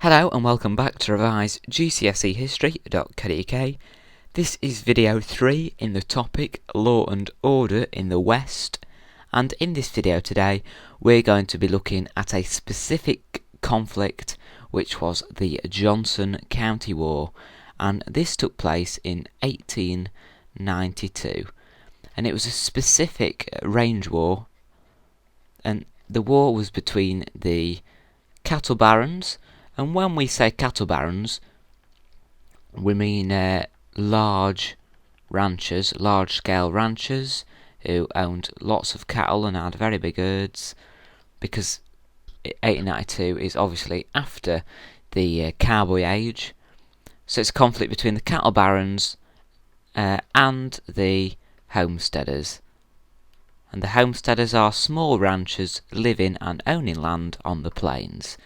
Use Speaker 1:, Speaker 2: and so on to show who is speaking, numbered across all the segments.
Speaker 1: Hello and welcome back to revise GCSE history.co.uk. This is video 3 in the topic Law and Order in the West, and in this video today we're going to be looking at a specific conflict which was the Johnson County War, and this took place in 1892, and it was a specific range war, and the war was between the cattle barons. And when we say cattle barons, we mean large ranchers, large-scale ranchers who owned lots of cattle and had very big herds, because 1892 is obviously after the cowboy age. So it's a conflict between the cattle barons and the homesteaders. And the homesteaders are small ranchers living and owning land on the plains.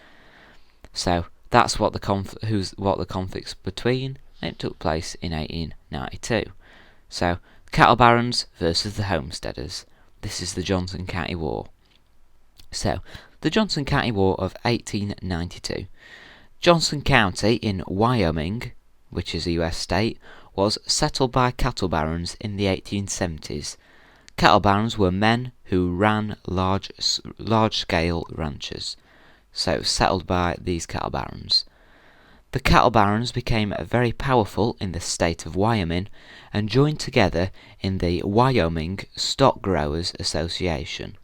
Speaker 1: So that's what the conflict's between, and it took place in 1892. So cattle barons versus the homesteaders. This is the Johnson County War. So the Johnson County War of 1892. Johnson County in Wyoming, which is a US state, was settled by cattle barons in the 1870s. Cattle barons were men who ran large-scale ranches. So it was settled by these cattle barons. The cattle barons became very powerful in the state of Wyoming and joined together in the Wyoming Stock Growers Association.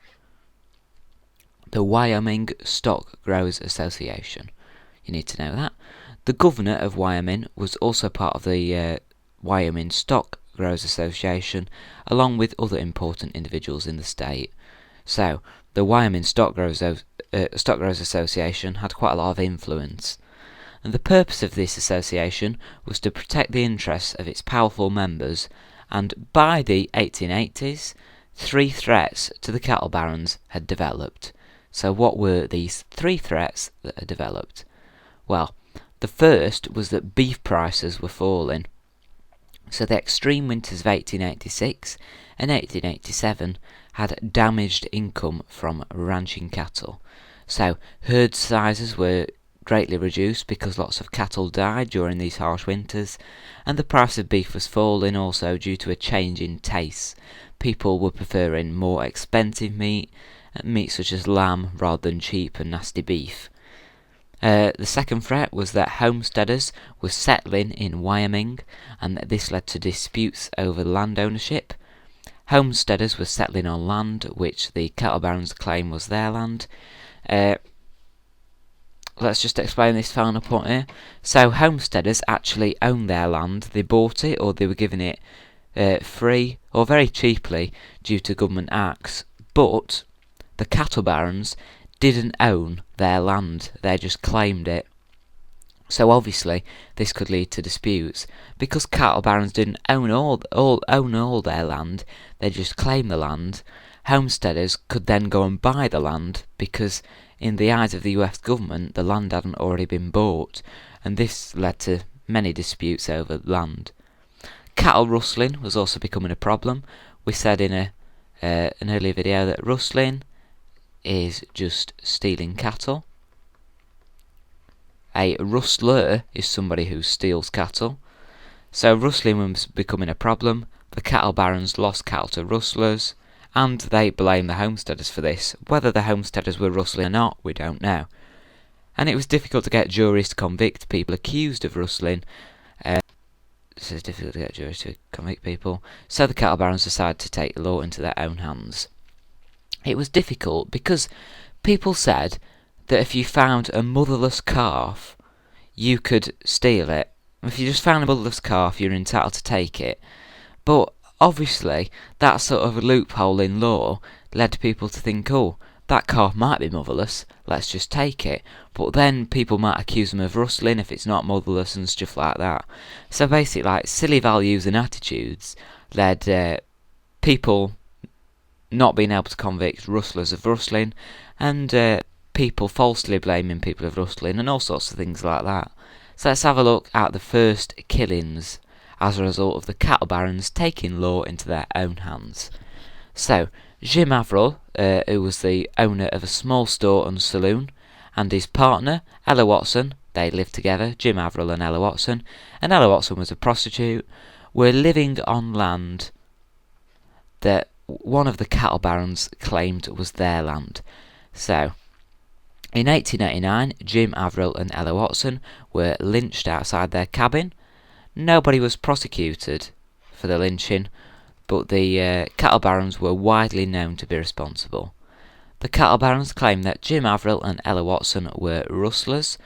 Speaker 1: The Wyoming Stock Growers Association. You need to know that. The governor of Wyoming was also part of the Wyoming Stock Growers Association, along with other important individuals in the state. So the Wyoming Stock Growers Association had quite a lot of influence, and the purpose of this association was to protect the interests of its powerful members, and by the 1880s, 3 threats to the cattle barons had developed. So what were these 3 threats that had developed? Well, the first was that beef prices were falling. So the extreme winters of 1886 and 1887 had damaged income from ranching cattle. So herd sizes were greatly reduced because lots of cattle died during these harsh winters, and the price of beef was falling also due to a change in tastes. People were preferring more expensive meat such as lamb rather than cheap and nasty beef. The second threat was that homesteaders were settling in Wyoming, and this led to disputes over land ownership. Homesteaders were settling on land which the cattle barons claimed was their land. Let's just explain this final point here. So homesteaders actually owned their land. They bought it, or they were given it free or very cheaply due to government acts. But the cattle barons didn't own their land. They just claimed it. So obviously this could lead to disputes, because cattle barons didn't own all their land. They just claimed the land. Homesteaders could then go and buy the land, because in the eyes of the US government the land hadn't already been bought, and this led to many disputes over land. Cattle rustling was also becoming a problem. We said in an earlier video that rustling is just stealing cattle. A rustler is somebody who steals cattle. So rustling was becoming a problem. The cattle barons lost cattle to rustlers, and they blamed the homesteaders for this. Whether the homesteaders were rustling or not, we don't know. And it was difficult to get juries to convict people accused of rustling. So it's difficult to get juries to convict people. So the cattle barons decided to take the law into their own hands. It was difficult because people said that if you found a motherless calf, you could steal it. If you just found a motherless calf, you're entitled to take it. But obviously, that sort of a loophole in law led people to think, oh, that calf might be motherless, let's just take it. But then people might accuse them of rustling if it's not motherless and stuff like that. So basically, like, silly values and attitudes led people not being able to convict rustlers of rustling, and people falsely blaming people of rustling, and all sorts of things like that. So let's have a look at the first killings as a result of the cattle barons taking law into their own hands. So Jim Averill, who was the owner of a small store and saloon, and his partner, Ella Watson, they lived together, Jim Averill and Ella Watson, and Ella Watson was a prostitute, were living on land that one of the cattle barons claimed was their land. So, in 1889, Jim Averill and Ella Watson were lynched outside their cabin. Nobody was prosecuted for the lynching, but the cattle barons were widely known to be responsible. The cattle barons claimed that Jim Averill and Ella Watson were rustlers,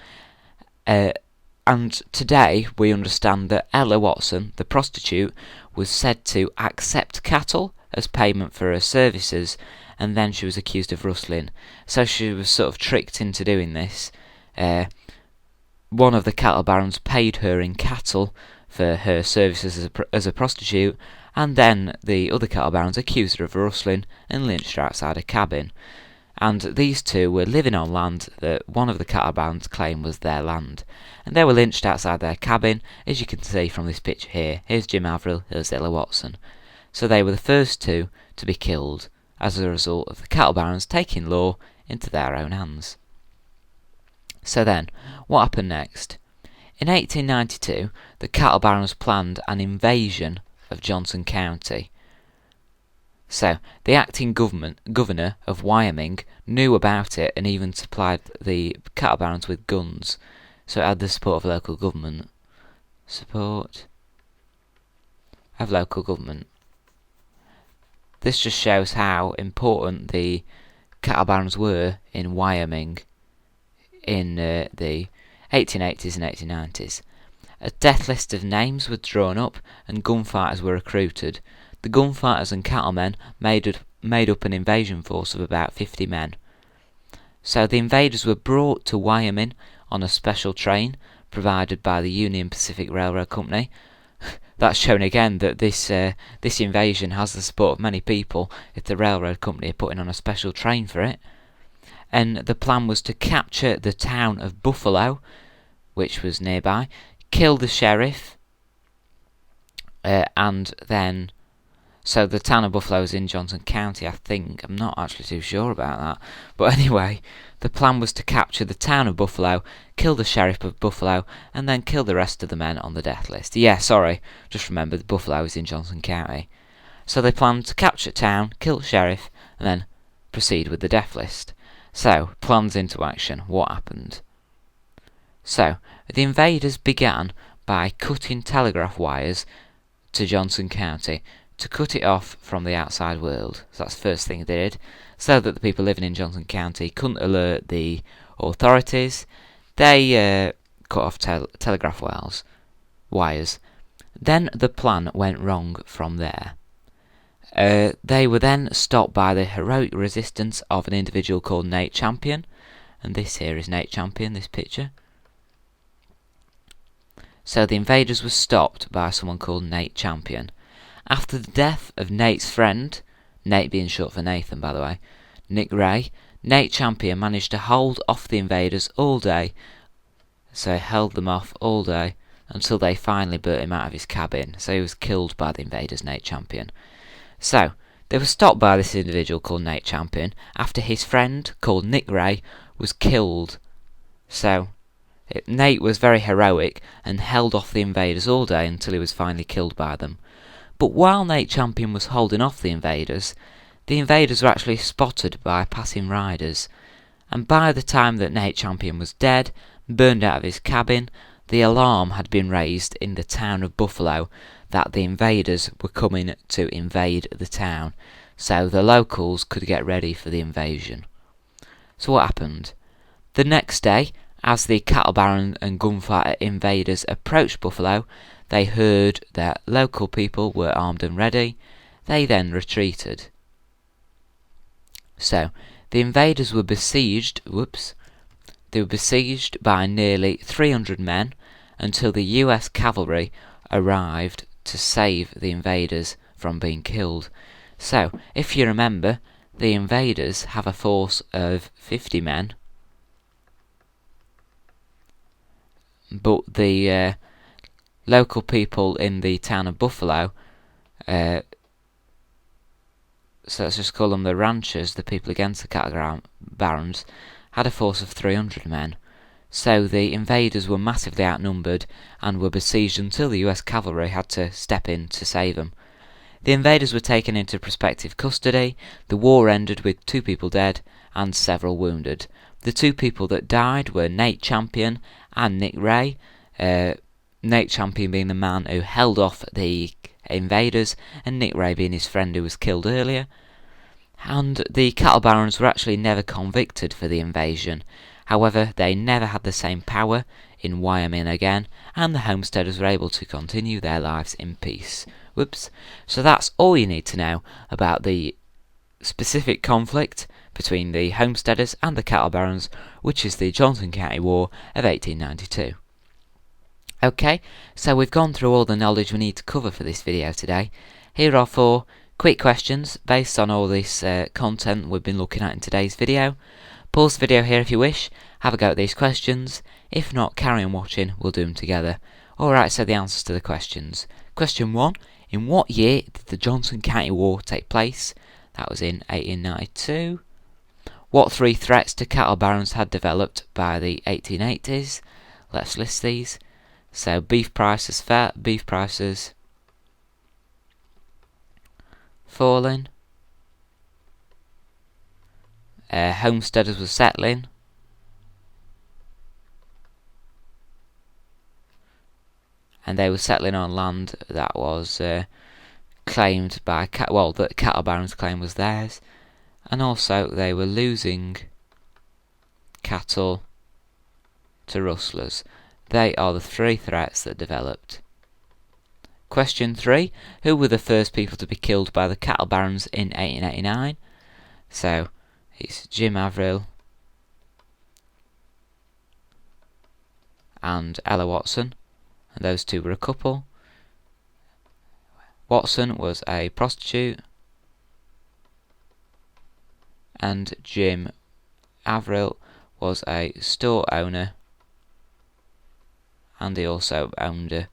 Speaker 1: and today we understand that Ella Watson, the prostitute, was said to accept cattle as payment for her services, and then she was accused of rustling. So she was sort of tricked into doing this. One of the cattle barons paid her in cattle for her services as a prostitute, and then the other cattle barons accused her of rustling and lynched her outside a cabin. And these two were living on land that one of the cattle barons claimed was their land. And they were lynched outside their cabin, as you can see from this picture here. Here's Jim Averill, here's Ella Watson. So they were the first two to be killed as a result of the cattle barons taking law into their own hands. So then, what happened next? In 1892, the cattle barons planned an invasion of Johnson County. So, the acting governor of Wyoming knew about it and even supplied the cattle barons with guns. So it had the support of local government. Support of local government. This just shows how important the cattle barons were in Wyoming in the 1880s and 1890s. A death list of names was drawn up and gunfighters were recruited. The gunfighters and cattlemen made up an invasion force of about 50 men. So the invaders were brought to Wyoming on a special train provided by the Union Pacific Railroad Company. That's shown again that this invasion has the support of many people if the railroad company are putting on a special train for it. And the plan was to capture the town of Buffalo, which was nearby, kill the sheriff, and then... So the town of Buffalo is in Johnson County, I think. I'm not actually too sure about that. But anyway, the plan was to capture the town of Buffalo, kill the sheriff of Buffalo, and then kill the rest of the men on the death list. Yeah, sorry, just remembered Buffalo is in Johnson County. So they planned to capture town, kill the sheriff, and then proceed with the death list. So, plans into action. What happened? So, the invaders began by cutting telegraph wires to Johnson County, to cut it off from the outside world. So that's the first thing they did, so that the people living in Johnson County couldn't alert the authorities. They cut off telegraph wires. Then the plan went wrong from there. They were then stopped by the heroic resistance of an individual called Nate Champion, and this here is Nate Champion, this picture. So the invaders were stopped by someone called Nate Champion. After the death of Nate's friend, Nate being short for Nathan by the way, Nick Ray, Nate Champion managed to hold off the invaders all day. So he held them off all day until they finally burnt him out of his cabin. So he was killed by the invaders, Nate Champion. So they were stopped by this individual called Nate Champion after his friend called Nick Ray was killed. So Nate was very heroic and held off the invaders all day until he was finally killed by them. But while Nate Champion was holding off the invaders were actually spotted by passing riders, and by the time that Nate Champion was dead, burned out of his cabin, the alarm had been raised in the town of Buffalo that the invaders were coming to invade the town, so the locals could get ready for the invasion. So what happened? The next day, as the cattle baron and gunfighter invaders approached Buffalo, they heard that local people were armed and ready. They then retreated. So, the invaders were besieged by nearly 300 men until the US cavalry arrived to save the invaders from being killed. So, if you remember, the invaders have a force of 50 men, but the local people in the town of Buffalo, so let's just call them the ranchers, the people against the cattle barons, had a force of 300 men. so the invaders were massively outnumbered and were besieged until the US cavalry had to step in to save them. The invaders were taken into prospective custody. The war ended with 2 people dead and several wounded. The 2 people that died were Nate Champion and Nick Ray. Nate Champion being the man who held off the invaders, and Nick Ray being his friend who was killed earlier. And the cattle barons were actually never convicted for the invasion. However, they never had the same power in Wyoming again, and the homesteaders were able to continue their lives in peace. Whoops. So that's all you need to know about the specific conflict between the homesteaders and the cattle barons, which is the Johnson County War of 1892. Okay, so we've gone through all the knowledge we need to cover for this video today. Here are 4 quick questions based on all this content we've been looking at in today's video. Pause the video here if you wish, have a go at these questions. If not, carry on watching, we'll do them together. Alright, so the answers to the questions. Question 1. In what year did the Johnson County War take place? That was in 1892. What 3 threats to cattle barons had developed by the 1880s? Let's list these. So beef prices falling, homesteaders were settling, and they were settling on land that was claimed by that cattle barons claimed was theirs, and also they were losing cattle to rustlers. They are the 3 threats that developed. Question 3. Who were the first people to be killed by the cattle barons in 1889? So, it's Jim Averill and Ella Watson, and those 2 were a couple. Watson was a prostitute, and Jim Averill was a store owner, and he also owned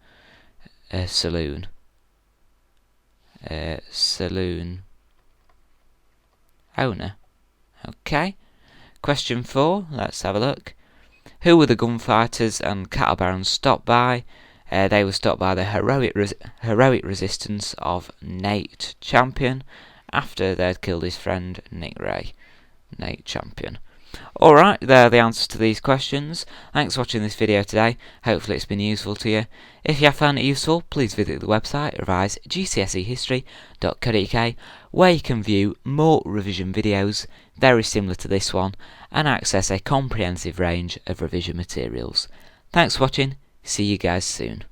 Speaker 1: a saloon. Saloon owner. Okay. Question 4. Let's have a look. Who were the gunfighters and cattle barons stopped by? They were stopped by the heroic resistance of Nate Champion after they had killed his friend Nick Ray. Nate Champion. Alright, there are the answers to these questions. Thanks for watching this video today. Hopefully it's been useful to you. If you have found it useful, please visit the website revisegcsehistory.co.uk, where you can view more revision videos very similar to this one and access a comprehensive range of revision materials. Thanks for watching. See you guys soon.